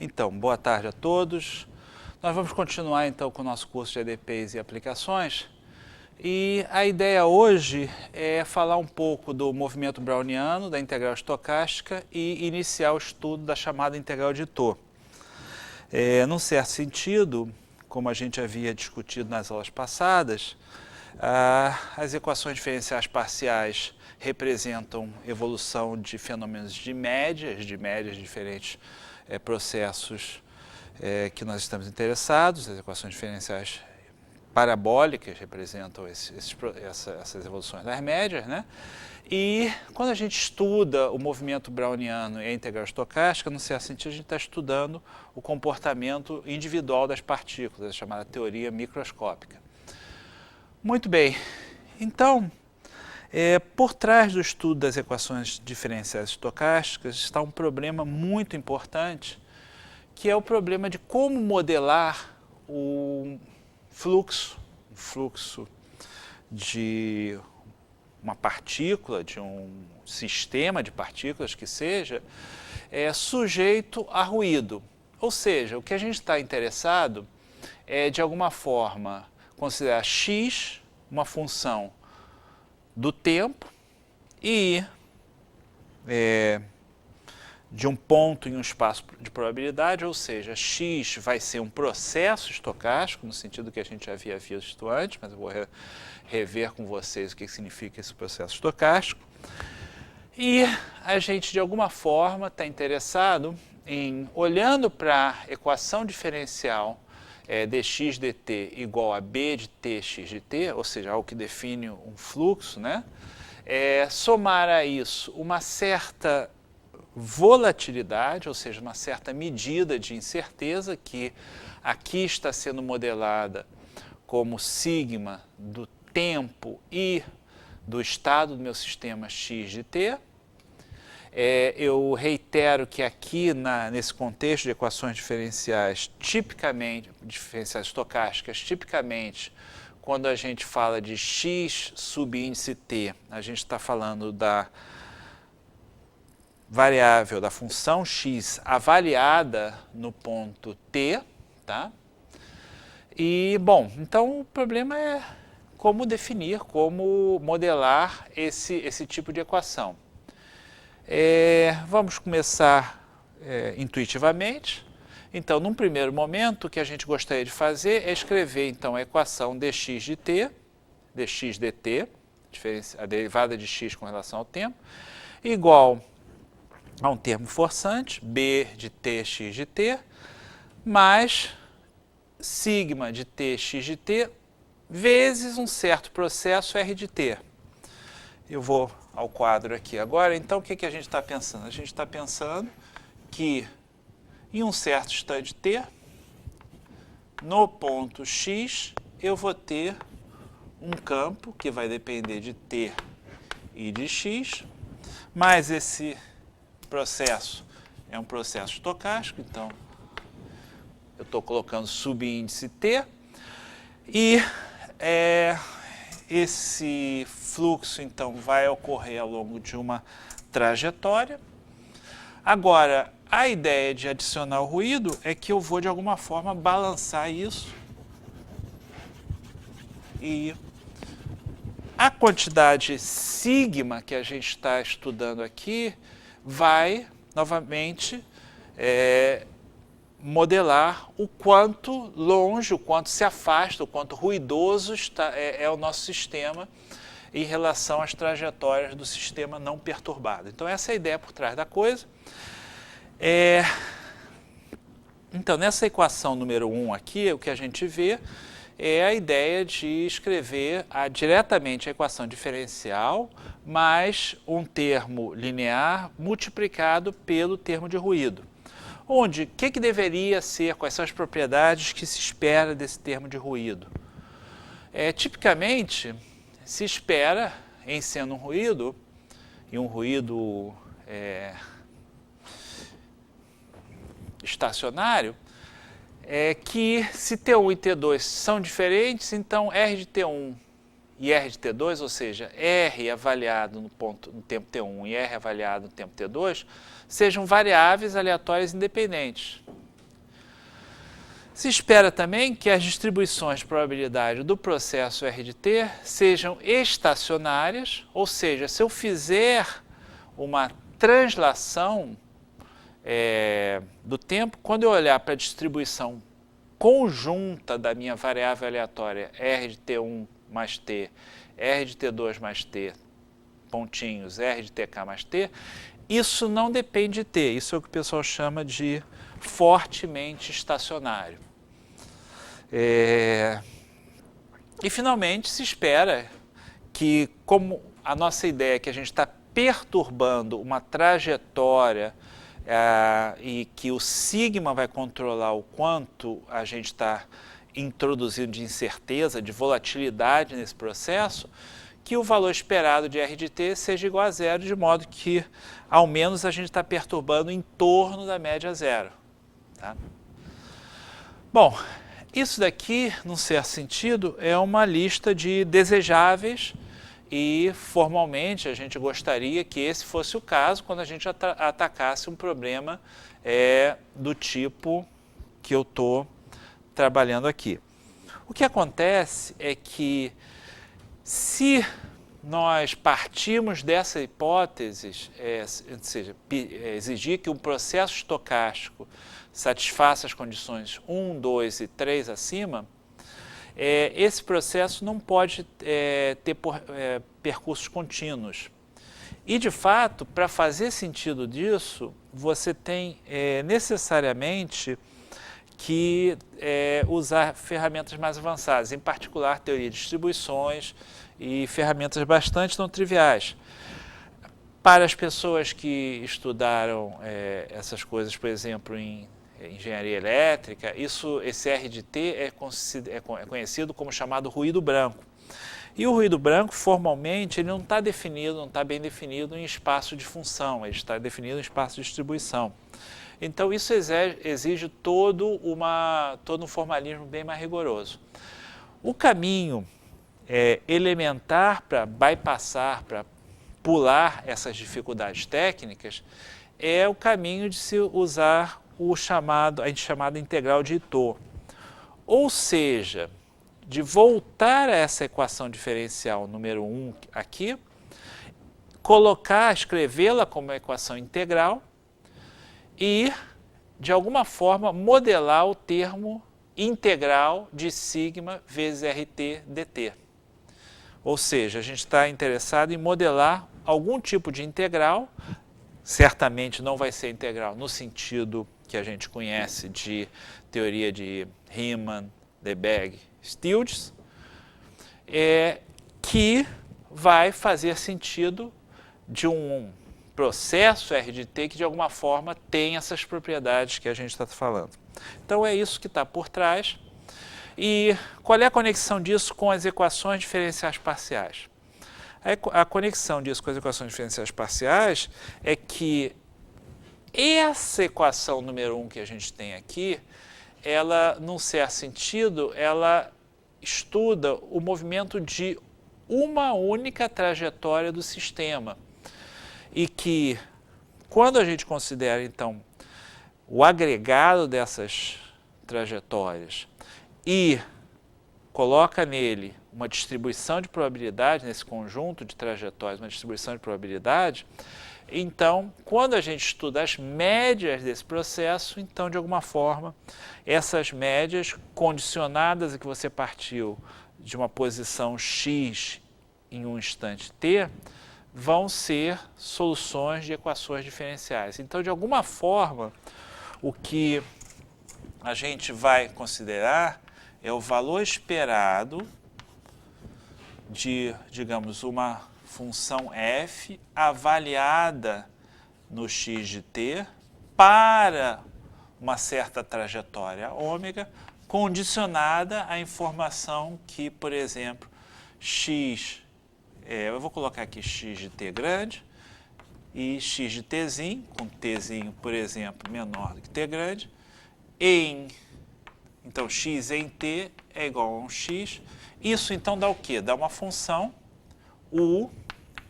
Então, boa tarde a todos. Nós vamos continuar então com o nosso curso de EDPs e aplicações. E a ideia hoje é falar um pouco do movimento browniano, da integral estocástica e iniciar o estudo da chamada integral de Tor. Num certo sentido, como a gente havia discutido nas aulas passadas, as equações diferenciais parciais representam evolução de fenômenos de médias de diferentes processos que nós estamos interessados. As equações diferenciais parabólicas representam essas evoluções das médias, né? E quando a gente estuda o movimento browniano e a integral estocástica, no certo sentido, a gente está estudando o comportamento individual das partículas, a chamada teoria microscópica. Muito bem, então, por trás do estudo das equações diferenciais estocásticas está um problema muito importante, que é o problema de como modelar o fluxo de uma partícula, de um sistema de partículas que seja, sujeito a ruído. Ou seja, o que a gente está interessado é, de alguma forma, considerar x uma função do tempo e de um ponto em um espaço de probabilidade, ou seja, x vai ser um processo estocástico, no sentido que a gente já havia visto antes, mas eu vou rever com vocês o que significa esse processo estocástico. E a gente, de alguma forma, está interessado em, olhando para a equação diferencial dx dt igual a b de t x de t, ou seja, algo que define um fluxo, né? Somar a isso uma certa volatilidade, ou seja, uma certa medida de incerteza, que aqui está sendo modelada como sigma do tempo e do estado do meu sistema x de t. Eu reitero que aqui, nesse contexto de equações diferenciais, diferenciais estocásticas, tipicamente, quando a gente fala de x subíndice t, a gente está falando da variável, da função x avaliada no ponto t, tá? E, bom, então o problema é como definir, como modelar esse tipo de equação. Vamos começar intuitivamente. Então, num primeiro momento, o que a gente gostaria de fazer é escrever, então, a equação dx de t, dx dt, a derivada de x com relação ao tempo, igual a um termo forçante, b de t x de t, mais sigma de t x de t, vezes um certo processo r de t. Eu vou ao quadro aqui agora. Então, o que a gente está pensando? A gente está pensando que, em um certo instante t, no ponto x, eu vou ter um campo que vai depender de t e de x, mas esse processo é um processo estocástico, então eu estou colocando subíndice t, e esse fluxo, então, vai ocorrer ao longo de uma trajetória. Agora, a ideia de adicionar o ruído é que eu vou, de alguma forma, balançar isso. E a quantidade sigma que a gente está estudando aqui vai, novamente, modelar o quanto longe, o quanto se afasta, o quanto ruidoso é o nosso sistema em relação às trajetórias do sistema não perturbado. Então, essa é a ideia por trás da coisa. Então, nessa equação número 1 aqui, o que a gente vê é a ideia de escrever diretamente a equação diferencial mais um termo linear multiplicado pelo termo de ruído. Onde, o que deveria ser, quais são as propriedades que se espera desse termo de ruído? Tipicamente, se espera, em sendo um ruído, e um ruído estacionário, que se T1 e T2 são diferentes, então R de T1 e R de T2, ou seja, R avaliado no tempo T1 e R avaliado no tempo T2, sejam variáveis aleatórias independentes. Se espera também que as distribuições de probabilidade do processo R de T sejam estacionárias, ou seja, se eu fizer uma translação do tempo, quando eu olhar para a distribuição conjunta da minha variável aleatória R de T1 mais T, R de T2 mais T, pontinhos, R de TK mais T, isso não depende de T, isso é o que o pessoal chama de fortemente estacionário. E finalmente se espera que, como a nossa ideia é que a gente está perturbando uma trajetória e que o sigma vai controlar o quanto a gente está introduzindo de incerteza, de volatilidade nesse processo, que o valor esperado de R de T seja igual a zero, de modo que, ao menos, a gente está perturbando em torno da média zero. Tá? Bom, isso daqui, num certo sentido, é uma lista de desejáveis e, formalmente, a gente gostaria que esse fosse o caso quando a gente atacasse um problema do tipo que eu estou trabalhando aqui. O que acontece é que, se nós partirmos dessa hipótese, ou seja, exigir que um processo estocástico satisfaça as condições 1, 2 e 3 acima, esse processo não pode ter percursos contínuos. E, de fato, para fazer sentido disso, você tem necessariamente que usar ferramentas mais avançadas, em particular teoria de distribuições e ferramentas bastante não triviais. Para as pessoas que estudaram essas coisas, por exemplo, em engenharia elétrica, esse R de T é conhecido como chamado ruído branco. E o ruído branco, formalmente, ele não está definido, não está bem definido em espaço de função, ele está definido em espaço de distribuição. Então, isso exige todo um formalismo bem mais rigoroso. O caminho elementar para bypassar, para pular essas dificuldades técnicas, é o caminho de se usar a gente chamada integral de Itoh. Ou seja, de voltar a essa equação diferencial número 1 aqui, escrevê-la como uma equação integral e, de alguma forma, modelar o termo integral de sigma vezes RT dt. Ou seja, a gente está interessado em modelar algum tipo de integral, certamente não vai ser integral no sentido que a gente conhece de teoria de Riemann, Lebesgue, Stieltjes, que vai fazer sentido de um processo R de T que, de alguma forma, tem essas propriedades que a gente está falando. Então, é isso que está por trás. E qual é a conexão disso com as equações diferenciais parciais? A conexão disso com as equações diferenciais parciais é que essa equação número 1 que a gente tem aqui, ela, num certo sentido, ela estuda o movimento de uma única trajetória do sistema. E que, quando a gente considera, então, o agregado dessas trajetórias e coloca nele uma distribuição de probabilidade, nesse conjunto de trajetórias, uma distribuição de probabilidade, então, quando a gente estuda as médias desse processo, então, de alguma forma, essas médias condicionadas a que você partiu de uma posição x em um instante t, vão ser soluções de equações diferenciais. Então, de alguma forma, o que a gente vai considerar é o valor esperado de, digamos, uma função f avaliada no x de t para uma certa trajetória ômega, condicionada à informação que, por exemplo, eu vou colocar aqui x de t grande e x de tzinho, com tzinho, por exemplo, menor do que t grande, então, x em t é igual a um x. Isso, então, dá o quê? Dá uma função u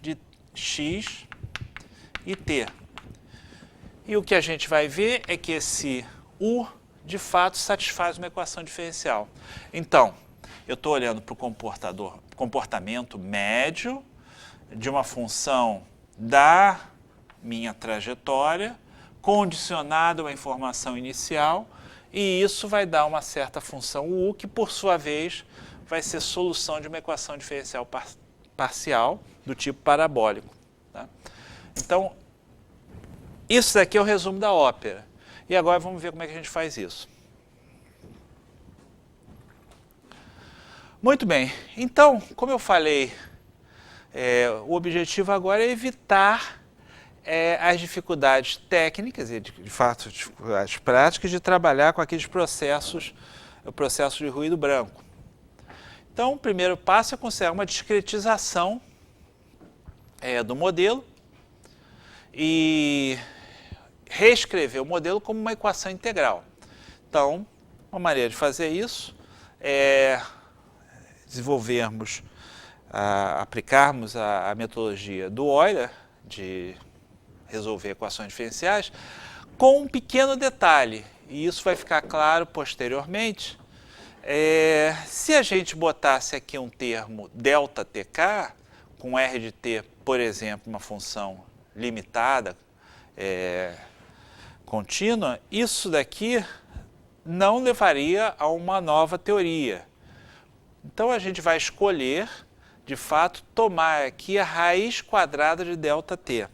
de x e t. E o que a gente vai ver é que esse u de fato satisfaz uma equação diferencial. Então, eu estou olhando para o comportamento médio de uma função da minha trajetória, condicionado à informação inicial, e isso vai dar uma certa função U, que por sua vez vai ser solução de uma equação diferencial parcial do tipo parabólico. Tá? Então, isso daqui é o resumo da ópera. E agora vamos ver como é que a gente faz isso. Muito bem, então, como eu falei, o objetivo agora é evitar as dificuldades técnicas e, de fato, dificuldades práticas de trabalhar com aqueles processos, o processo de ruído branco. Então, o primeiro passo é considerar uma discretização do modelo e reescrever o modelo como uma equação integral. Então, uma maneira de fazer isso é desenvolvermos, aplicarmos a metodologia do Euler, de resolver equações diferenciais, com um pequeno detalhe, e isso vai ficar claro posteriormente. Se a gente botasse aqui um termo ΔTk, com R de t, por exemplo, uma função limitada, contínua, isso daqui não levaria a uma nova teoria. Então, a gente vai escolher, de fato, tomar aqui a raiz quadrada de ΔT.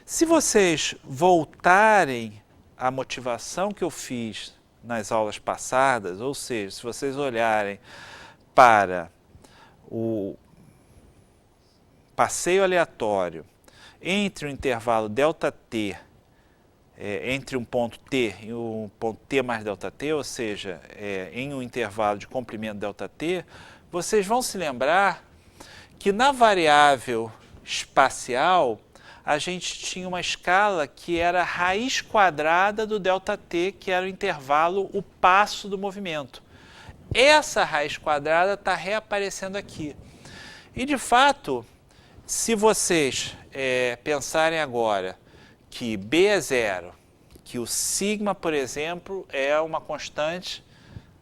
Se vocês voltarem à motivação que eu fiz nas aulas passadas, ou seja, se vocês olharem para o passeio aleatório entre o intervalo ΔT, entre um ponto T e um ponto T mais ΔT, ou seja, em um intervalo de comprimento ΔT, vocês vão se lembrar que na variável espacial a gente tinha uma escala que era a raiz quadrada do ΔT, que era o intervalo, o passo do movimento. Essa raiz quadrada está reaparecendo aqui. E, de fato, se vocês pensarem agora que B é zero, que o sigma, por exemplo, é uma constante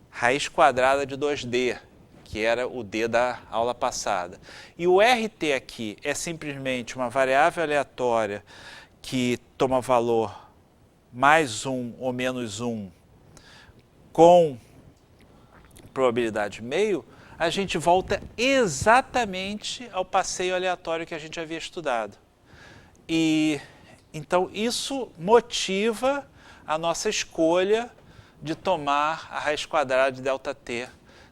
raiz quadrada de 2D, que era o D da aula passada. E o RT aqui é simplesmente uma variável aleatória que toma valor mais 1 ou menos 1 com probabilidade meio, a gente volta exatamente ao passeio aleatório que a gente havia estudado. E então isso motiva a nossa escolha de tomar a raiz quadrada de ΔT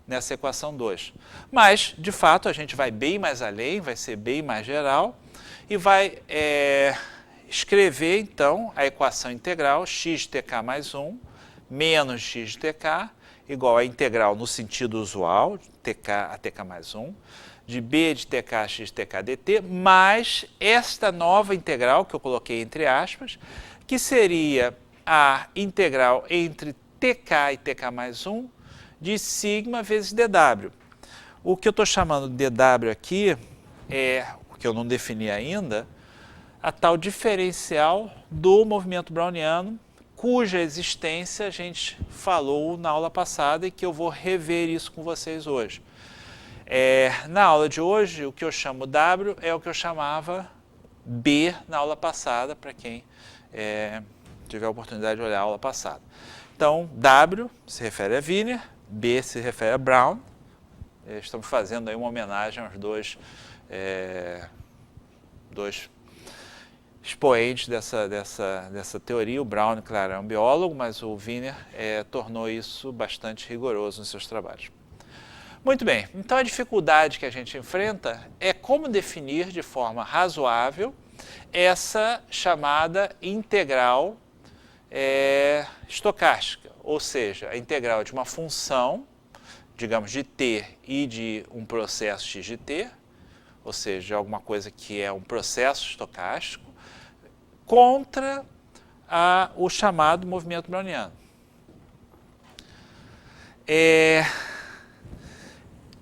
nessa equação 2. Mas, de fato, a gente vai bem mais além, vai ser bem mais geral, e vai escrever, então, a equação integral x de tk mais 1 menos x de tk igual a integral no sentido usual, tk a tk mais 1, de b de tk x de tk dt, mais esta nova integral, que eu coloquei entre aspas, que seria a integral entre tk e tk mais 1 de sigma vezes dw. O que eu estou chamando de dw aqui é, o que eu não defini ainda, a tal diferencial do movimento browniano, cuja existência a gente falou na aula passada e que eu vou rever isso com vocês hoje. Na aula de hoje, o que eu chamo W é o que eu chamava B na aula passada, para quem tiver a oportunidade de olhar a aula passada. Então, W se refere a Wiener, B se refere a Brown. Estamos fazendo aí uma homenagem aos dois expoentes dessa teoria. O Brown, claro, é um biólogo, mas o Wiener tornou isso bastante rigoroso nos seus trabalhos. Muito bem, então a dificuldade que a gente enfrenta é como definir de forma razoável essa chamada integral estocástica, ou seja, a integral de uma função, digamos, de t e de um processo x de t, ou seja, de alguma coisa que é um processo estocástico, contra o chamado movimento browniano.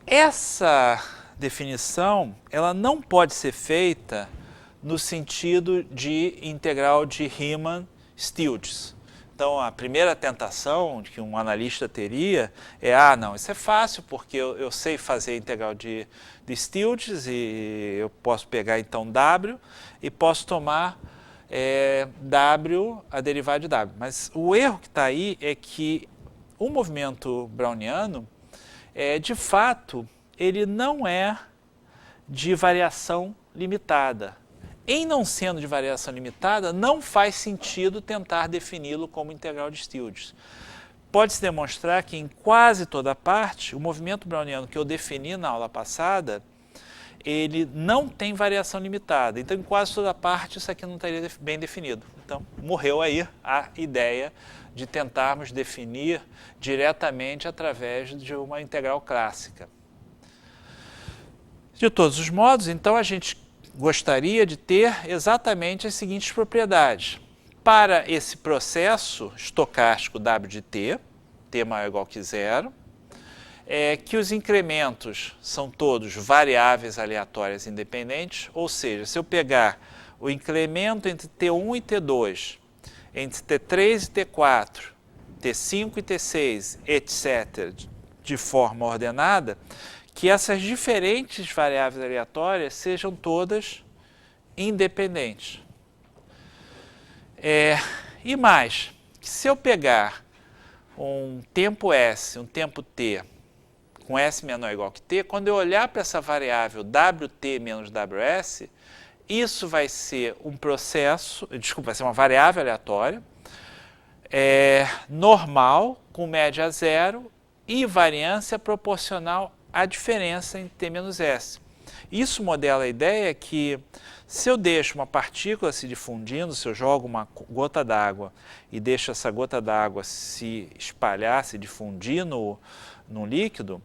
Essa definição ela não pode ser feita no sentido de integral de Riemann-Stieltjes. Então, a primeira tentação que um analista teria é, não, isso é fácil, porque eu sei fazer integral de Stieltjes e eu posso pegar, então, W e posso tomar W, a derivada de W. Mas o erro que está aí é que o movimento browniano, de fato, ele não é de variação limitada. Em não sendo de variação limitada, não faz sentido tentar defini-lo como integral de Stieltjes. Pode-se demonstrar que em quase toda parte, o movimento browniano que eu defini na aula passada, ele não tem variação limitada. Então, em quase toda parte, isso aqui não estaria bem definido. Então, morreu aí a ideia de tentarmos definir diretamente através de uma integral clássica. De todos os modos, então, a gente gostaria de ter exatamente as seguintes propriedades. Para esse processo estocástico W de t maior ou igual que zero, que os incrementos são todos variáveis aleatórias independentes, ou seja, se eu pegar o incremento entre T1 e T2, entre T3 e T4, T5 e T6, etc., de forma ordenada, que essas diferentes variáveis aleatórias sejam todas independentes. E mais, que se eu pegar um tempo S, um tempo T, com S menor ou igual que T, quando eu olhar para essa variável WT menos WS, isso vai ser um processo, vai ser uma variável aleatória, normal, com média zero e variância proporcional à diferença entre T menos S. Isso modela a ideia que se eu deixo uma partícula se difundindo, se eu jogo uma gota d'água e deixo essa gota d'água se espalhar, se difundir no líquido,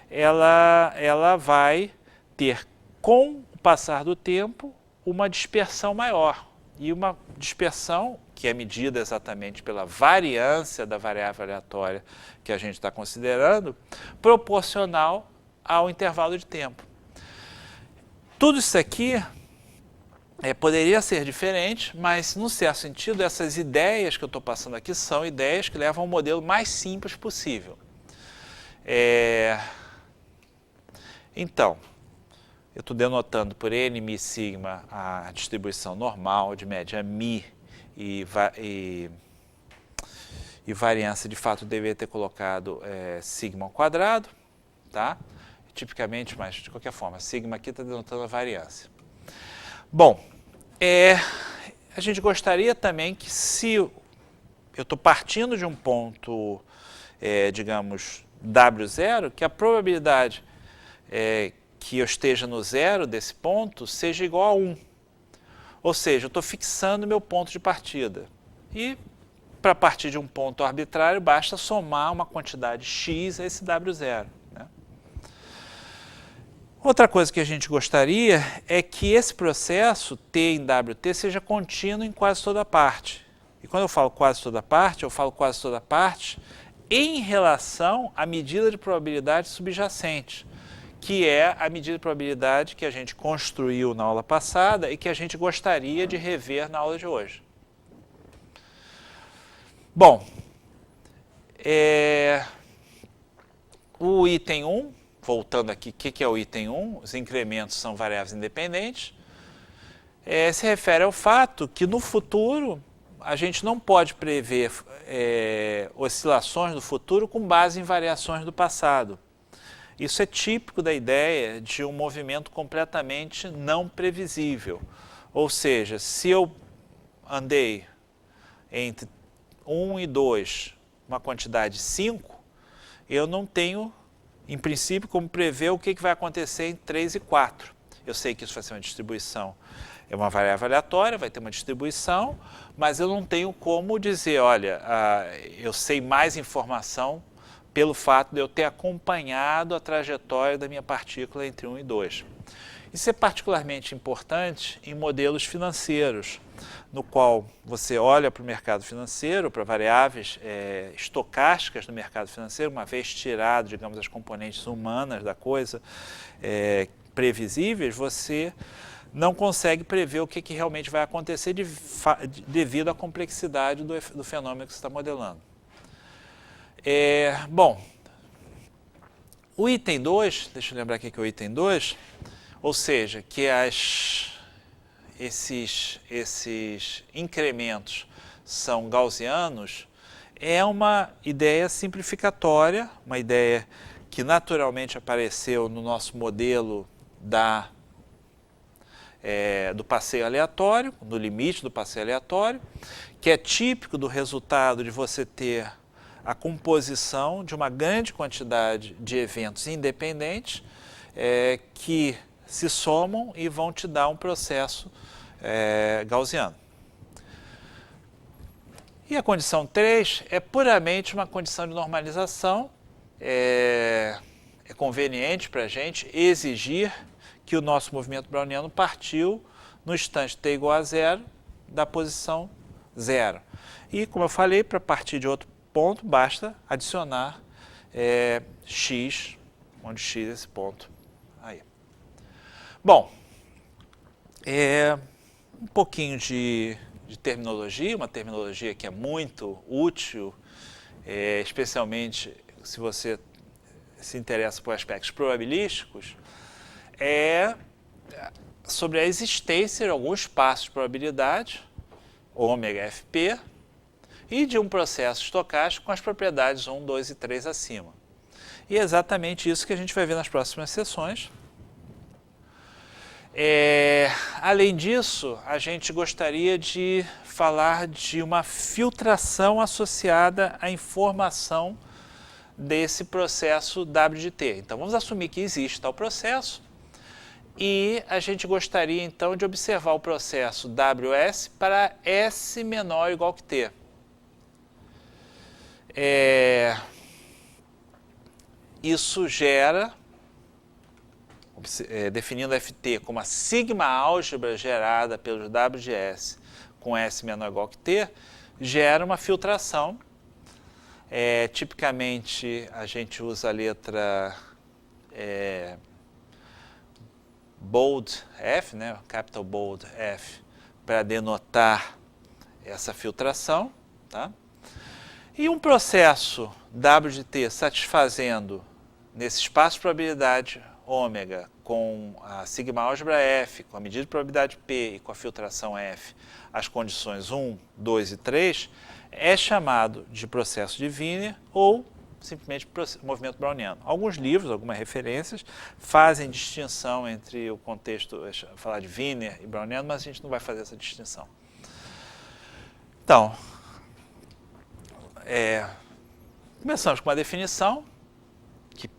ela vai ter, com o passar do tempo, uma dispersão maior. E uma dispersão, que é medida exatamente pela variância da variável aleatória que a gente está considerando, proporcional ao intervalo de tempo. Tudo isso aqui poderia ser diferente, mas, num certo sentido, essas ideias que eu estou passando aqui são ideias que levam ao modelo mais simples possível. Então, eu estou denotando por N, Mi, Sigma a distribuição normal de média Mi e variância, de fato, deveria ter colocado Sigma ao quadrado, tá? Tipicamente, mas de qualquer forma, Sigma aqui está denotando a variância. Bom, a gente gostaria também que, se eu estou partindo de um ponto, digamos, W0, que a probabilidade que eu esteja no zero desse ponto seja igual a 1. Ou seja, eu estou fixando meu ponto de partida. E, para partir de um ponto arbitrário, basta somar uma quantidade x a esse W0. Né? Outra coisa que a gente gostaria é que esse processo, T em WT, seja contínuo em quase toda parte. E quando eu falo quase toda parte, eu falo quase toda parte em relação à medida de probabilidade subjacente, que é a medida de probabilidade que a gente construiu na aula passada e que a gente gostaria de rever na aula de hoje. Bom, o item 1, voltando aqui, o que é o item 1? Os incrementos são variáveis independentes. Se refere ao fato que no futuro a gente não pode prever oscilações do futuro com base em variações do passado. Isso é típico da ideia de um movimento completamente não previsível. Ou seja, se eu andei entre 1 e 2, uma quantidade 5, eu não tenho, em princípio, como prever o que vai acontecer em 3 e 4. Eu sei que isso vai ser uma distribuição, é uma variável aleatória, vai ter uma distribuição, mas eu não tenho como dizer, olha, eu sei mais informação pelo fato de eu ter acompanhado a trajetória da minha partícula entre 1 e 2. Isso é particularmente importante em modelos financeiros, no qual você olha para o mercado financeiro, para variáveis estocásticas do mercado financeiro, uma vez tirado, digamos, as componentes humanas da coisa, previsíveis, você não consegue prever o que realmente vai acontecer devido à complexidade do fenômeno que você está modelando. Bom, o item 2, deixa eu lembrar aqui que é o item 2, ou seja, que esses incrementos são gaussianos, é uma ideia simplificatória, uma ideia que naturalmente apareceu no nosso modelo do passeio aleatório, no limite do passeio aleatório, que é típico do resultado de você ter a composição de uma grande quantidade de eventos independentes que se somam e vão te dar um processo gaussiano. E a condição 3 é puramente uma condição de normalização. É conveniente para a gente exigir que o nosso movimento browniano partiu no instante t igual a zero da posição 0. E, como eu falei, para partir de outro ponto, basta adicionar x, onde x é esse ponto aí. Bom, um pouquinho de terminologia, uma terminologia que é muito útil, especialmente se você se interessa por aspectos probabilísticos, sobre a existência de algum espaço de probabilidade, ômega fp, e de um processo estocástico com as propriedades 1, 2 e 3 acima. E é exatamente isso que a gente vai ver nas próximas sessões. Além disso, a gente gostaria de falar de uma filtração associada à informação desse processo W de t. Então, vamos assumir que existe tal processo e a gente gostaria, então, de observar o processo WS para S menor ou igual que t. Isso gera, definindo Ft como a sigma álgebra gerada pelo W de S com S menor ou igual que t, gera uma filtração. Tipicamente, a gente usa a letra bold F, né, capital bold F, para denotar essa filtração. Tá? E um processo W de t satisfazendo nesse espaço de probabilidade ômega com a sigma álgebra F, com a medida de probabilidade P e com a filtração F, as condições 1, 2 e 3, é chamado de processo de Wiener ou simplesmente movimento browniano. Alguns livros, algumas referências, fazem distinção entre o contexto, falar de Wiener e browniano, mas a gente não vai fazer essa distinção. Então, começamos com uma definição, que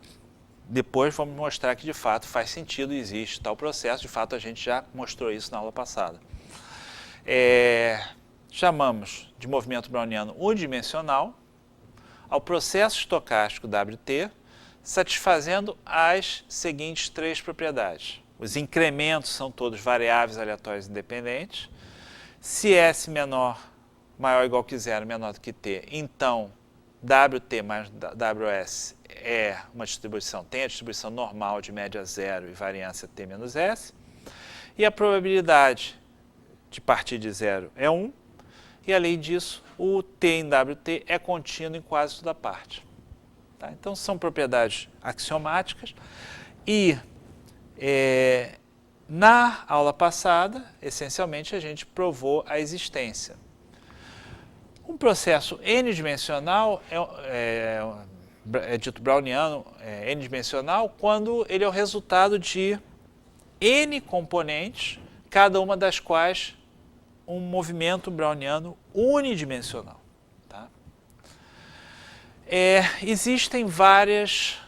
depois vamos mostrar que de fato faz sentido, existe tal processo, de fato a gente já mostrou isso na aula passada. Chamamos de movimento browniano unidimensional ao processo estocástico WT, satisfazendo as seguintes três propriedades. Os incrementos são todos variáveis aleatórias independentes. Se S maior ou igual que zero, menor do que T, então WT mais WS é uma distribuição, tem a distribuição normal de média zero e variância T menos S. E a probabilidade de partir de zero é 1. E, além disso, o T em WT é contínuo em quase toda parte. Tá? Então, são propriedades axiomáticas. E, na aula passada, essencialmente, a gente provou a existência. Um processo n-dimensional é dito browniano, n-dimensional, quando ele é o resultado de n componentes, cada uma das quais um movimento browniano unidimensional. Tá? Existem várias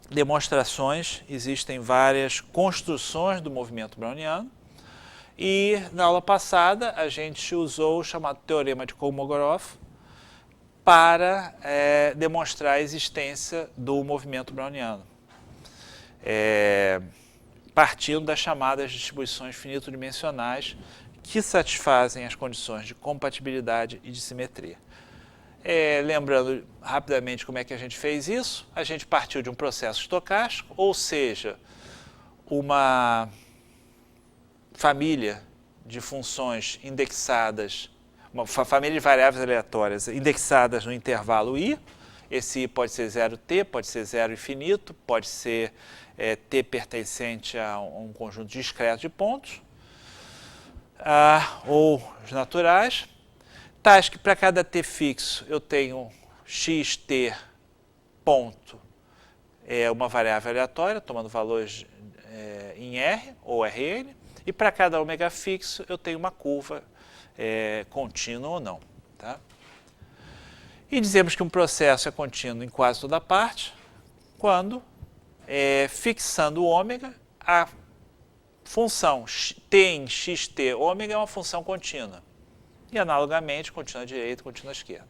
demonstrações, existem várias construções do movimento browniano, e na aula passada a gente usou o chamado teorema de Kolmogorov para demonstrar a existência do movimento browniano, partindo das chamadas distribuições finito-dimensionais que satisfazem as condições de compatibilidade e de simetria. Lembrando rapidamente como é que a gente fez isso, a gente partiu de um processo estocástico, ou seja, uma família de funções indexadas, uma família de variáveis aleatórias indexadas no intervalo i. Esse i pode ser 0t, pode ser zero infinito, pode ser t pertencente a um conjunto discreto de pontos, ou os naturais, tais que para cada t fixo eu tenho xt ponto, é uma variável aleatória, tomando valores em R ou Rn, e para cada ômega fixo eu tenho uma curva contínua ou não. Tá? E dizemos que um processo é contínuo em quase toda parte, quando, fixando o ômega, a função t em xt ômega é uma função contínua. E, analogamente, contínua à direita e contínua à esquerda.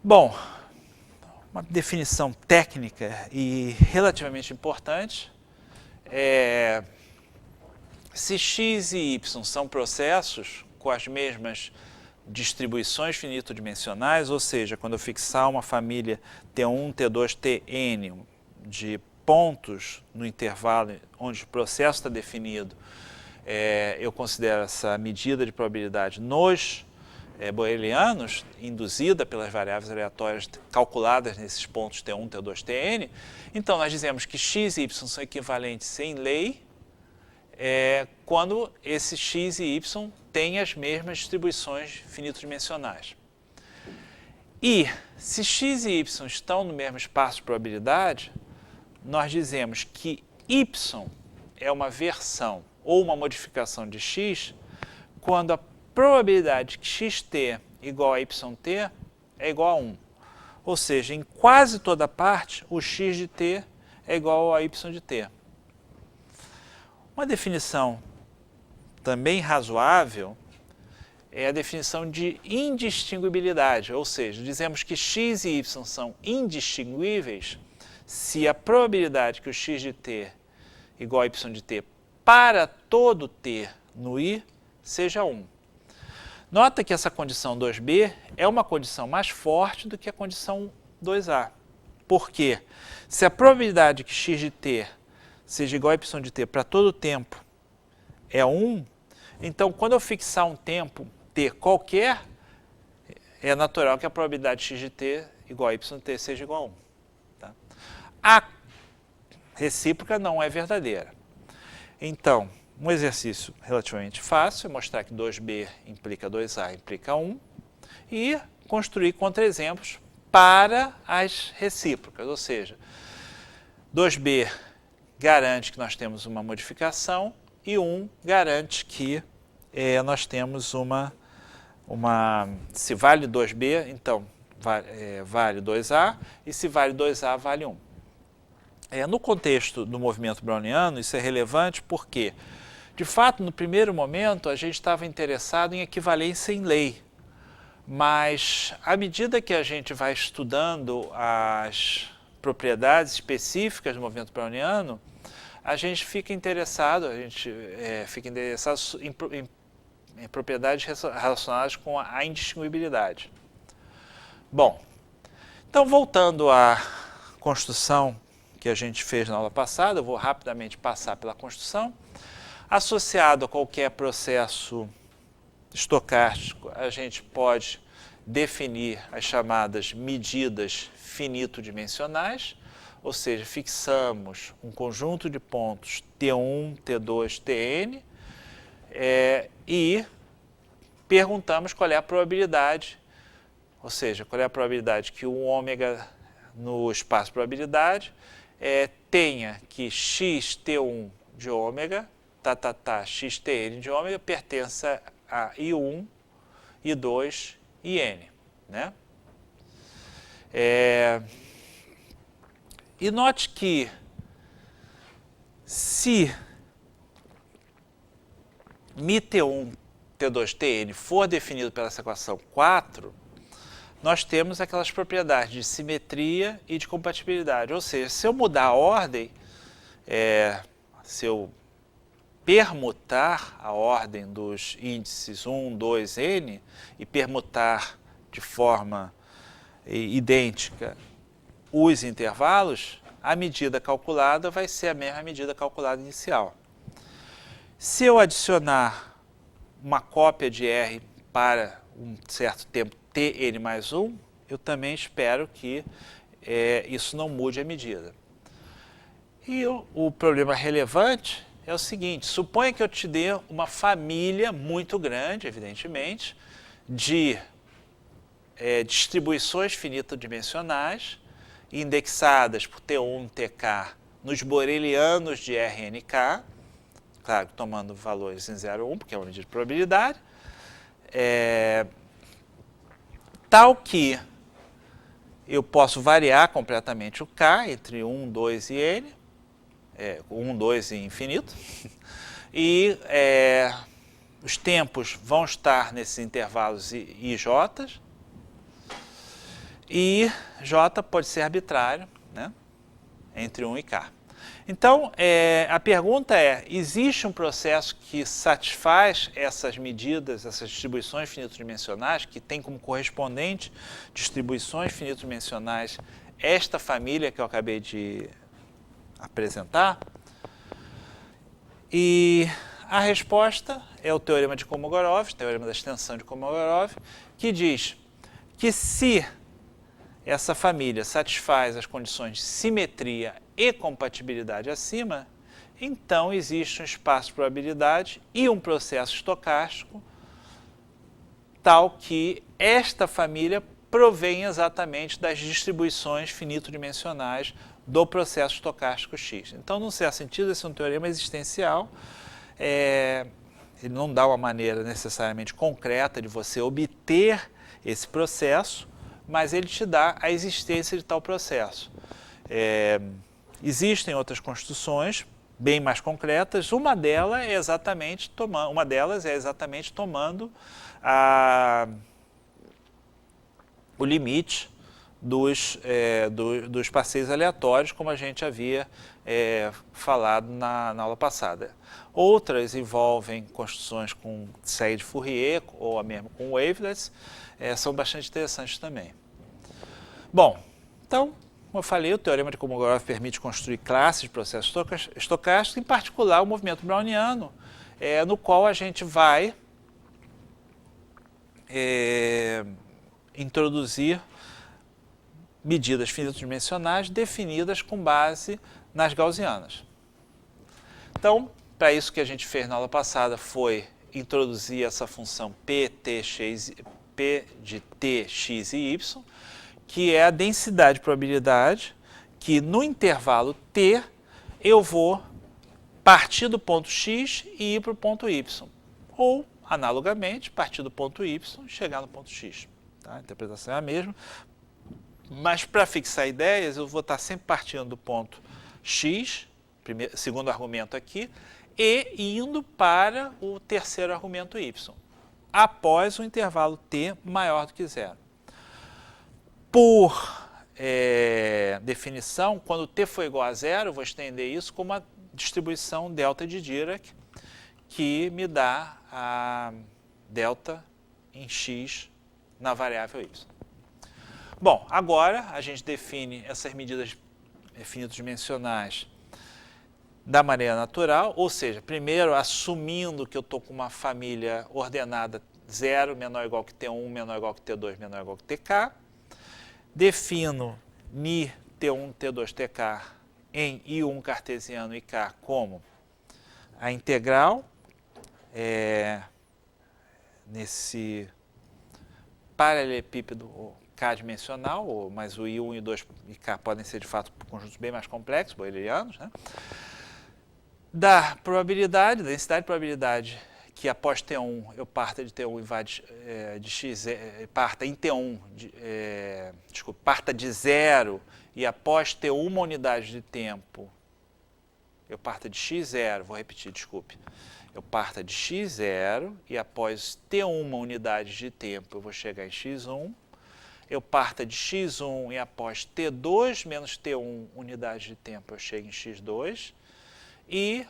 Bom, uma definição técnica e relativamente importante. Se x e y são processos com as mesmas distribuições finito-dimensionais, ou seja, quando eu fixar uma família T1, T2, Tn de pontos no intervalo onde o processo está definido, eu considero essa medida de probabilidade nos Borelianos, induzida pelas variáveis aleatórias calculadas nesses pontos T1, T2, Tn. Então, nós dizemos que x e y são equivalentes em lei quando esses x e y têm as mesmas distribuições finito-dimensionais. E, se x e y estão no mesmo espaço de probabilidade, nós dizemos que y é uma versão ou uma modificação de x quando a probabilidade que xt igual a yt é igual a 1. Ou seja, em quase toda parte, o x de t é igual a y de t. Uma definição também razoável é a definição de indistinguibilidade, ou seja, dizemos que x e y são indistinguíveis se a probabilidade que o x de t igual a y de t para todo t no i seja 1. Nota que essa condição 2b é uma condição mais forte do que a condição 2a. Por quê? Se a probabilidade que x de t seja igual a y de t para todo tempo é 1, então quando eu fixar um tempo t qualquer, é natural que a probabilidade de x de t igual a y de t seja igual a 1. Tá? A recíproca não é verdadeira. Então, um exercício relativamente fácil é mostrar que 2b implica 2a implica 1 e construir contra-exemplos para as recíprocas, ou seja, 2b garante que nós temos uma modificação e 1 garante que nós temos se vale 2b, então vale 2a, e se vale 2a, vale 1. No contexto do movimento browniano, isso é relevante porque, de fato, no primeiro momento, a gente estava interessado em equivalência em lei, mas à medida que a gente vai estudando as propriedades específicas do movimento browniano, a gente fica interessado, em propriedades relacionadas com a indistinguibilidade. Bom, então voltando à construção que a gente fez na aula passada, eu vou rapidamente passar pela construção. Associado a qualquer processo estocástico, a gente pode definir as chamadas medidas finito-dimensionais, ou seja, fixamos um conjunto de pontos T1, T2, Tn, e perguntamos qual é a probabilidade, ou seja, qual é a probabilidade que o ômega no espaço de probabilidade tenha que xt1 de ômega, xtn de ômega, pertença a I1, I2 e N. Né? E note que se μt1, T2, Tn for definido pela essa equação 4, nós temos aquelas propriedades de simetria e de compatibilidade. Ou seja, se eu mudar a ordem, se eu permutar a ordem dos índices 1, 2, n e permutar de forma idêntica os intervalos, a medida calculada vai ser a mesma medida calculada inicial. Se eu adicionar uma cópia de R para um certo tempo Tn mais 1, eu também espero que isso não mude a medida. E o problema relevante é o seguinte: suponha que eu te dê uma família muito grande, evidentemente, de distribuições finitodimensionais indexadas por T1 e TK nos borelianos de RNK, claro, tomando valores em 0 ou 1, porque é uma medida de probabilidade, tal que eu posso variar completamente o K entre 1, 2 e N, 1, 2 e infinito, e os tempos vão estar nesses intervalos IJ, e J pode ser arbitrário, né, entre 1 e K. Então, a pergunta é: existe um processo que satisfaz essas medidas, essas distribuições finitodimensionais, que tem como correspondente distribuições finitodimensionais esta família que eu acabei de apresentar? E a resposta é o teorema de Kolmogorov, teorema da extensão de Kolmogorov, que diz que se essa família satisfaz as condições de simetria e compatibilidade acima, então existe um espaço de probabilidade e um processo estocástico tal que esta família provém exatamente das distribuições finitodimensionais do processo estocástico X. Então, num certo sentido, esse é um teorema existencial. Ele não dá uma maneira necessariamente concreta de você obter esse processo, mas ele te dá a existência de tal processo. Existem outras construções bem mais concretas. Uma delas é exatamente tomando o limite dos passeios aleatórios, como a gente havia falado na aula passada. Outras envolvem construções com série de Fourier ou mesmo com wavelets, são bastante interessantes também. Bom, então, como eu falei, o teorema de Kolmogorov permite construir classes de processos estocásticos, em particular o movimento browniano, no qual a gente vai introduzir medidas finitodimensionais definidas com base nas gaussianas. Então, para isso que a gente fez na aula passada foi introduzir essa função P de t, x e y, que é a densidade de probabilidade que no intervalo t eu vou partir do ponto x e ir para o ponto y. Ou, analogamente, partir do ponto y e chegar no ponto x. Tá? A interpretação é a mesma. Mas para fixar ideias, eu vou estar sempre partindo do ponto x, segundo argumento aqui, e indo para o terceiro argumento y, após o intervalo t maior do que zero. Por definição, quando t for igual a zero, eu vou estender isso como a distribuição delta de Dirac, que me dá a delta em x na variável y. Bom, agora a gente define essas medidas finitodimensionais da maneira natural, ou seja, primeiro assumindo que eu estou com uma família ordenada 0 menor ou igual que T1, menor ou igual que T2, menor ou igual que TK. Defino ni T1, T2, TK em I1 cartesiano e K como a integral nesse paralelepípedo K-dimensional, mas o I1, I2 e K podem ser de fato conjuntos bem mais complexos, boelianos, né? Da probabilidade, da densidade de probabilidade que após T1 eu parta de T1 e vá de x, parta em T1, parta de zero e após ter uma unidade de tempo eu parta de x0, vou repetir, desculpe. Eu parta de x0 e após ter uma unidade de tempo eu vou chegar em x1. Eu parta de x1 e após t2 menos t1 unidade de tempo eu chego em x2. E,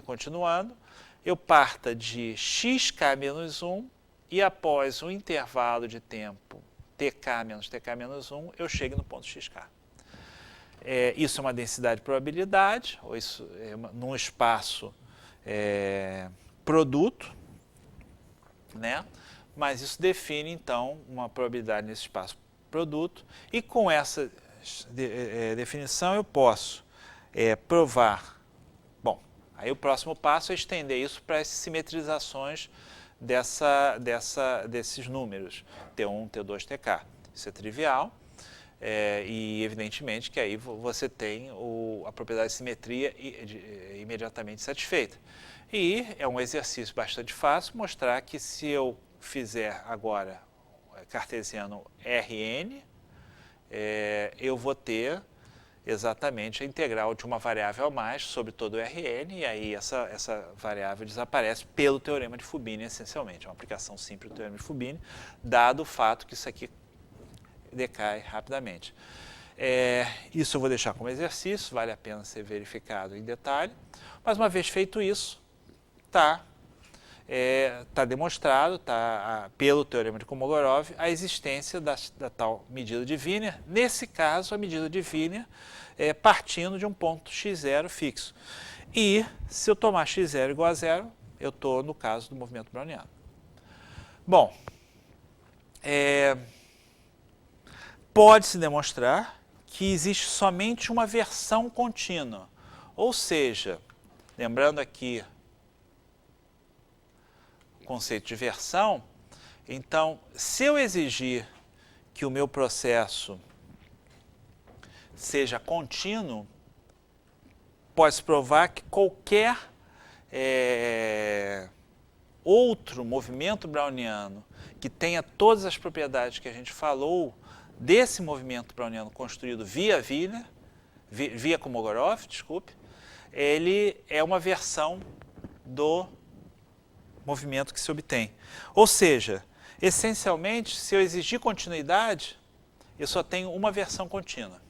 continuando, eu parta de xk menos 1 e após um intervalo de tempo tk menos 1, eu chego no ponto xk. Isso é uma densidade de probabilidade, ou isso num espaço produto, né? Mas isso define, então, uma probabilidade nesse espaço produto, e com essa definição eu posso provar. Bom, aí o próximo passo é estender isso para as simetrizações desses números, T1, T2, TK. Isso é trivial, e evidentemente que aí você tem a propriedade de simetria imediatamente satisfeita. E é um exercício bastante fácil mostrar que se eu fizer agora cartesiano Rn, eu vou ter exatamente a integral de uma variável a mais sobre todo o Rn, e aí essa variável desaparece pelo teorema de Fubini, essencialmente. É uma aplicação simples do teorema de Fubini, dado o fato que isso aqui decai rapidamente. Isso eu vou deixar como exercício, vale a pena ser verificado em detalhe, mas uma vez feito isso, está demonstrado pelo teorema de Kolmogorov a existência da tal medida de Wiener, nesse caso a medida de Wiener partindo de um ponto x0 fixo. E se eu tomar x0 igual a zero, eu estou no caso do movimento browniano. Bom, pode-se demonstrar que existe somente uma versão contínua, ou seja, lembrando aqui conceito de versão, então, se eu exigir que o meu processo seja contínuo, pode-se provar que qualquer outro movimento browniano que tenha todas as propriedades que a gente falou desse movimento browniano construído via Wiener, via Kolmogorov, desculpe, ele é uma versão do movimento que se obtém. Ou seja, essencialmente, se eu exigir continuidade, eu só tenho uma versão contínua.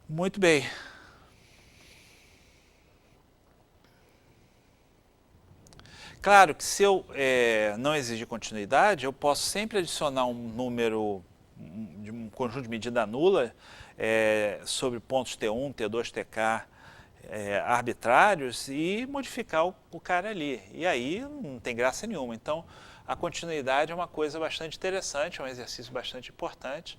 Muito bem. Claro que se eu não exigir continuidade, eu posso sempre adicionar um número, de um conjunto de medida nula sobre pontos T1, T2, TK, arbitrários e modificar o cara ali. E aí não tem graça nenhuma. Então, a continuidade é uma coisa bastante interessante, é um exercício bastante importante,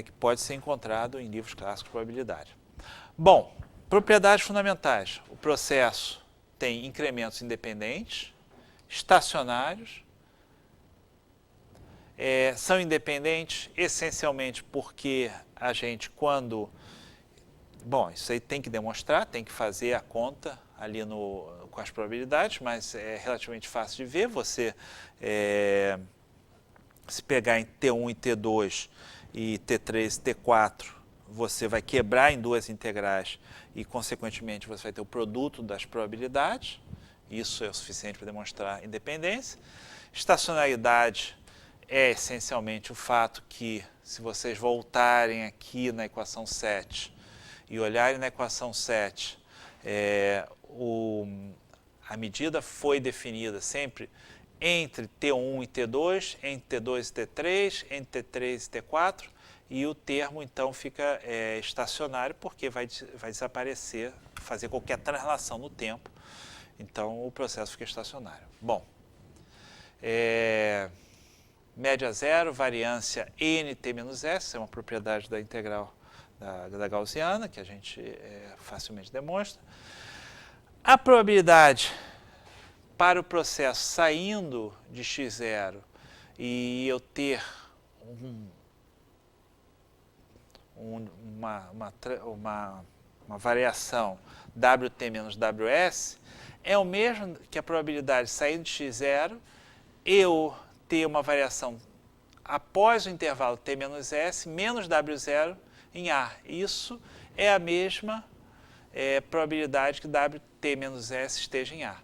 que pode ser encontrado em livros clássicos de probabilidade. Bom, propriedades fundamentais. O processo tem incrementos independentes, estacionários, são independentes essencialmente porque a gente, quando... Bom, isso aí tem que demonstrar, tem que fazer a conta ali com as probabilidades, mas é relativamente fácil de ver. Você, se pegar em T1 e T2 e T3 e T4, você vai quebrar em duas integrais e, consequentemente, você vai ter o produto das probabilidades. Isso é o suficiente para demonstrar independência. Estacionalidade é essencialmente o fato que, se vocês voltarem aqui na equação 7 e olharem na equação 7, a medida foi definida sempre entre T1 e T2, entre T2 e T3, entre T3 e T4, e o termo, então, fica estacionário, porque vai desaparecer, fazer qualquer translação no tempo. Então, o processo fica estacionário. Bom, média zero, variância NT-S, é uma propriedade da integral da gaussiana, que a gente facilmente demonstra. A probabilidade para o processo saindo de x0 e eu ter uma variação Wt menos Ws é o mesmo que a probabilidade saindo de x0 eu ter uma variação após o intervalo t menos s menos W0 em A. Isso é a mesma probabilidade que Wt menos S esteja em A.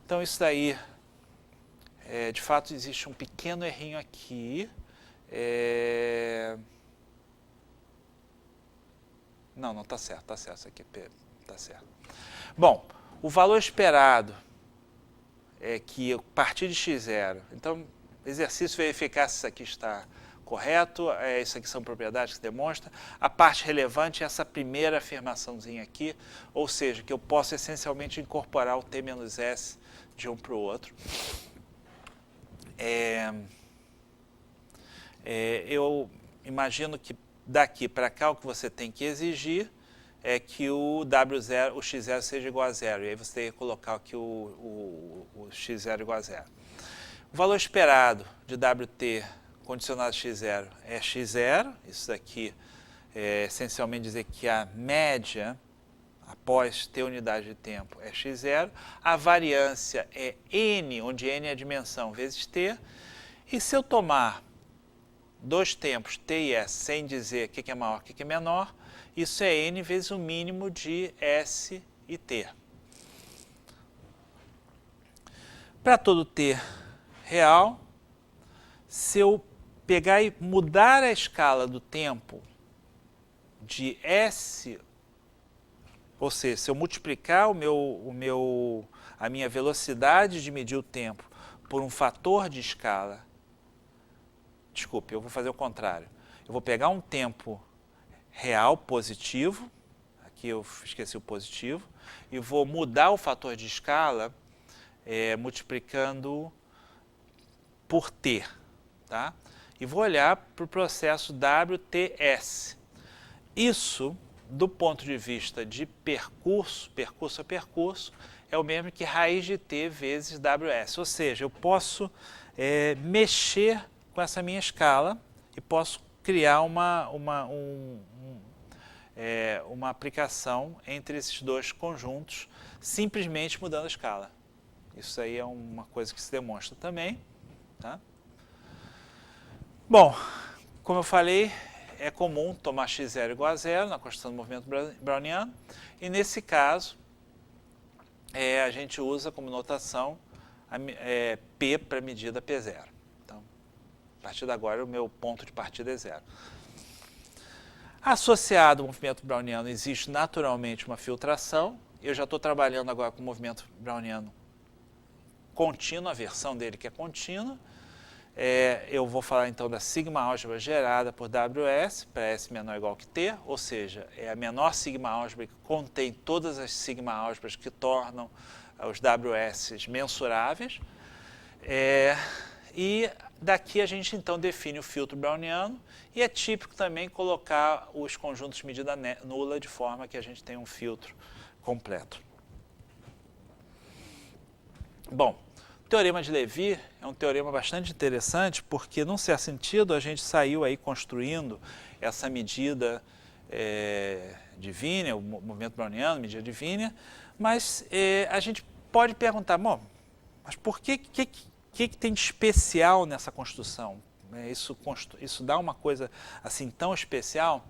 Então, isso daí, de fato, existe um pequeno errinho aqui. Não, está certo, isso aqui está certo. Bom, o valor esperado é que a partir de x0, então, exercício verificar se isso aqui está correto, isso aqui são propriedades que demonstram. A parte relevante é essa primeira afirmaçãozinha aqui, ou seja, que eu posso essencialmente incorporar o T menos S de um para o outro. Eu imagino que daqui para cá o que você tem que exigir é que o W0, o x0 seja igual a zero. E aí você tem que colocar aqui o x0 igual a zero. O valor esperado de Wt condicionado a x0 é x0. Isso daqui é essencialmente dizer que a média após t unidade de tempo é x0. A variância é n, onde n é a dimensão, vezes t. E se eu tomar dois tempos, t e s, sem dizer o que é maior e o que é menor, isso é n vezes o mínimo de s e t. Para todo t real, se eu pegar e mudar a escala do tempo de s, ou seja, se eu multiplicar a minha velocidade de medir o tempo por um fator de escala, desculpe, eu vou fazer o contrário. Eu vou pegar um tempo real positivo, aqui eu esqueci o positivo, e vou mudar o fator de escala multiplicando por t, tá? E vou olhar para o processo WTS. Isso, do ponto de vista de percurso a percurso, é o mesmo que raiz de t vezes WS. Ou seja, eu posso mexer com essa minha escala e posso criar uma aplicação entre esses dois conjuntos, simplesmente mudando a escala. Isso aí é uma coisa que se demonstra também. Tá? Bom, como eu falei, é comum tomar x0 igual a zero na construção do movimento browniano, e nesse caso, a gente usa como notação P para a medida P0. Então, a partir de agora, o meu ponto de partida é zero. Associado ao movimento browniano, existe naturalmente uma filtração. Eu já estou trabalhando agora com o movimento browniano contínuo, a versão dele que é contínua. Eu vou falar então da sigma álgebra gerada por WS, para S menor ou igual que T, ou seja, é a menor sigma álgebra que contém todas as sigma álgebras que tornam os WS mensuráveis. E daqui a gente então define o filtro browniano, e é típico também colocar os conjuntos de medida nula de forma que a gente tenha um filtro completo. Bom, o Teorema de Levi é um teorema bastante interessante porque, num certo sentido, a gente saiu aí construindo essa medida de Wiener, o movimento browniano, medida de Wiener, mas a gente pode perguntar, bom, mas por que tem de especial nessa construção? Isso dá uma coisa assim tão especial?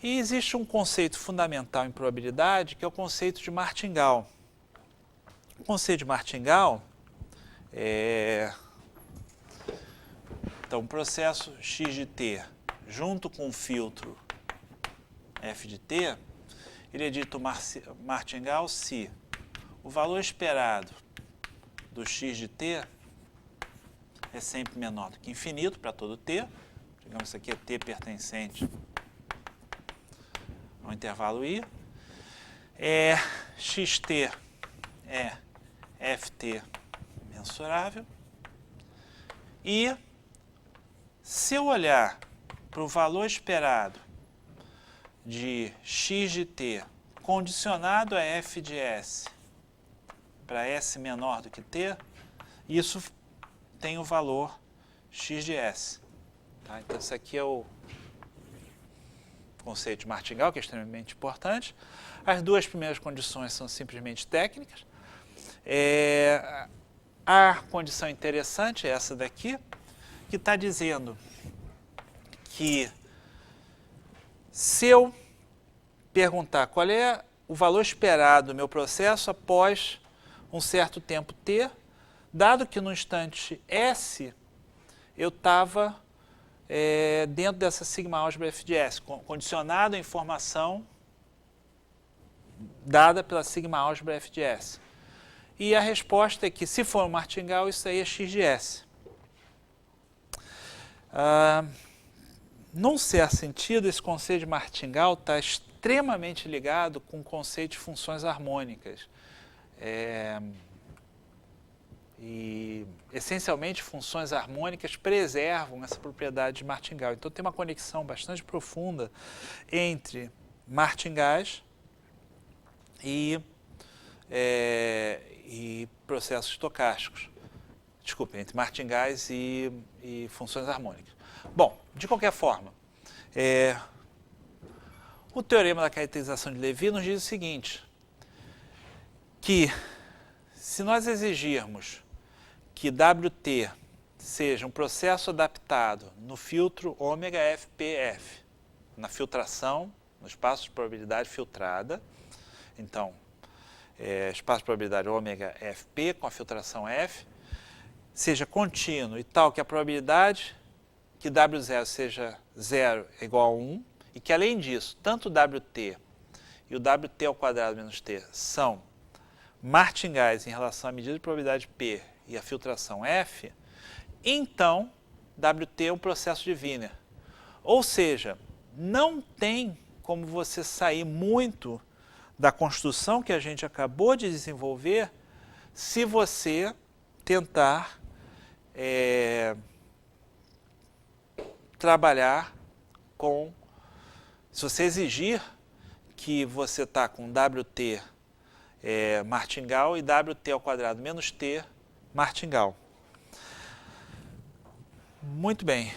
E existe um conceito fundamental em probabilidade que é o conceito de Martingale. O conceito de Martingale então, o processo x de t junto com o filtro f de t, ele é dito Martingale se o valor esperado do x de t é sempre menor do que infinito para todo t, digamos isso aqui é t pertencente ao intervalo i, xt é ft mensurável, e se eu olhar para o valor esperado de x de t condicionado a f de s para s menor do que t, isso tem o valor x de s. Tá? Então, isso aqui é o conceito de Martingale, que é extremamente importante. As duas primeiras condições são simplesmente técnicas. A condição interessante é essa daqui, que está dizendo que se eu perguntar qual é o valor esperado do meu processo após um certo tempo t, dado que no instante s eu estava dentro dessa sigma álgebra f de s, condicionado à informação dada pela sigma álgebra f de s. E a resposta é que, se for um Martingale, isso aí é x de s. Num certo sentido, esse conceito de martingale está extremamente ligado com o conceito de funções harmônicas. E, essencialmente, funções harmônicas preservam essa propriedade de martingale. Então, tem uma conexão bastante profunda entre martingais e processos estocásticos. Desculpe, entre martingais e funções harmônicas. Bom, de qualquer forma, o teorema da caracterização de Levi nos diz o seguinte, que se nós exigirmos que Wt seja um processo adaptado no filtro ômega FPF, na filtração, no espaço de probabilidade filtrada, então, espaço de probabilidade ômega FP com a filtração F, seja contínuo e tal que a probabilidade que W0 seja 0 é igual a 1, e que, além disso, tanto o Wt e o Wt ao quadrado menos t são martingais em relação à medida de probabilidade P e a filtração F, então Wt é um processo de Wiener. Ou seja, não tem como você sair muito da construção que a gente acabou de desenvolver se você tentar trabalhar com... Se você exigir que você está com Wt martingale e Wt ao quadrado menos t martingale. Muito bem.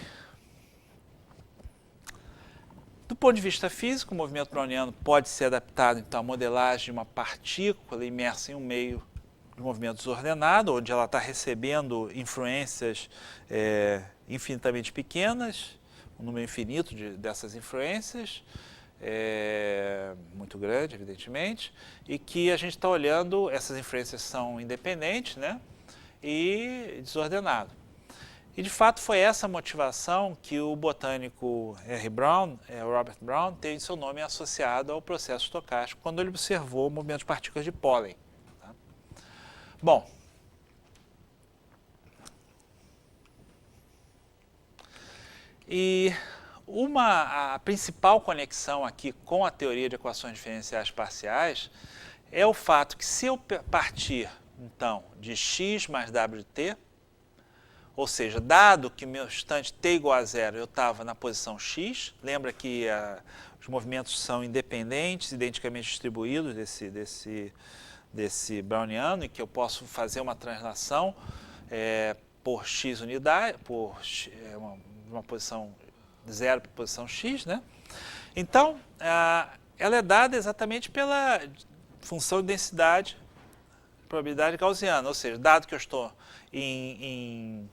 Do ponto de vista físico, o movimento browniano pode ser adaptado então, à modelagem de uma partícula imersa em um meio de movimento desordenado, onde ela está recebendo influências infinitamente pequenas, um número infinito dessas influências, muito grande, evidentemente, e que a gente está olhando, essas influências são independentes, né, e desordenado. E, de fato, foi essa motivação que o botânico Robert Brown, teve seu nome associado ao processo estocástico, quando ele observou o movimento de partículas de pólen. Tá? Bom, e a principal conexão aqui com a teoria de equações diferenciais parciais é o fato que, se eu partir, então, de x mais w de t, ou seja, dado que meu instante t igual a zero, eu estava na posição x, lembra que os movimentos são independentes, identicamente distribuídos desse browniano, e que eu posso fazer uma translação por x unidade, por uma posição zero para a posição x, né? Então, ela é dada exatamente pela função de densidade, probabilidade gaussiana, ou seja, dado que eu estou em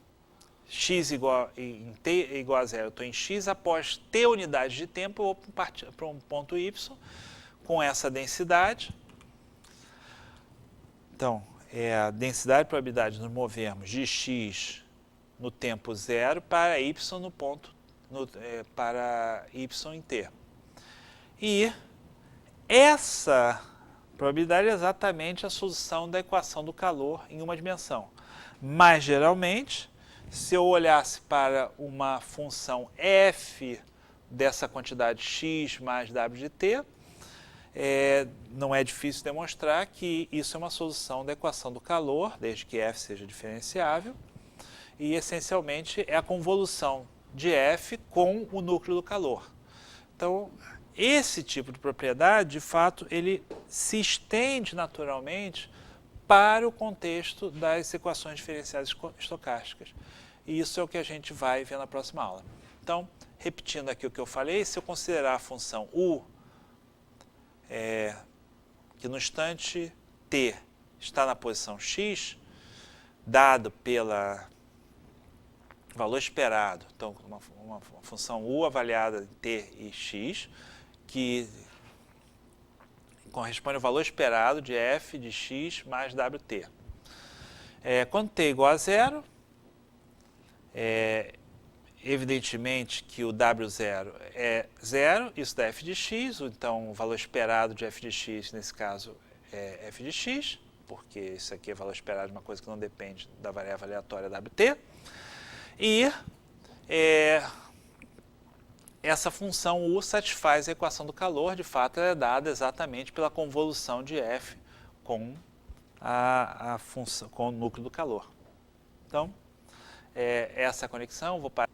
x em t igual a zero, eu estou em x, após t unidades de tempo, eu vou para um ponto y com essa densidade. Então, é a densidade e probabilidade de nos movermos de x no tempo zero para y no ponto, para y em t. E essa probabilidade é exatamente a solução da equação do calor em uma dimensão. Mas, geralmente, se eu olhasse para uma função f dessa quantidade x mais w de t, não é difícil demonstrar que isso é uma solução da equação do calor, desde que f seja diferenciável, e essencialmente é a convolução de f com o núcleo do calor. Então, esse tipo de propriedade, de fato, ele se estende naturalmente para o contexto das equações diferenciais estocásticas. E isso é o que a gente vai ver na próxima aula. Então, repetindo aqui o que eu falei, se eu considerar a função u, que no instante t está na posição x, dado pelo valor esperado, então uma função u avaliada em t e x, que corresponde ao valor esperado de f de x mais wt. Quando t é igual a zero, evidentemente que o W0 é zero, isso dá f de x, então o valor esperado de f de x, nesse caso, é f de x, porque isso aqui é valor esperado de uma coisa que não depende da variável aleatória Wt. E Essa função U satisfaz a equação do calor, de fato ela é dada exatamente pela convolução de F com a função, com o núcleo do calor. Então, essa conexão, vou parar.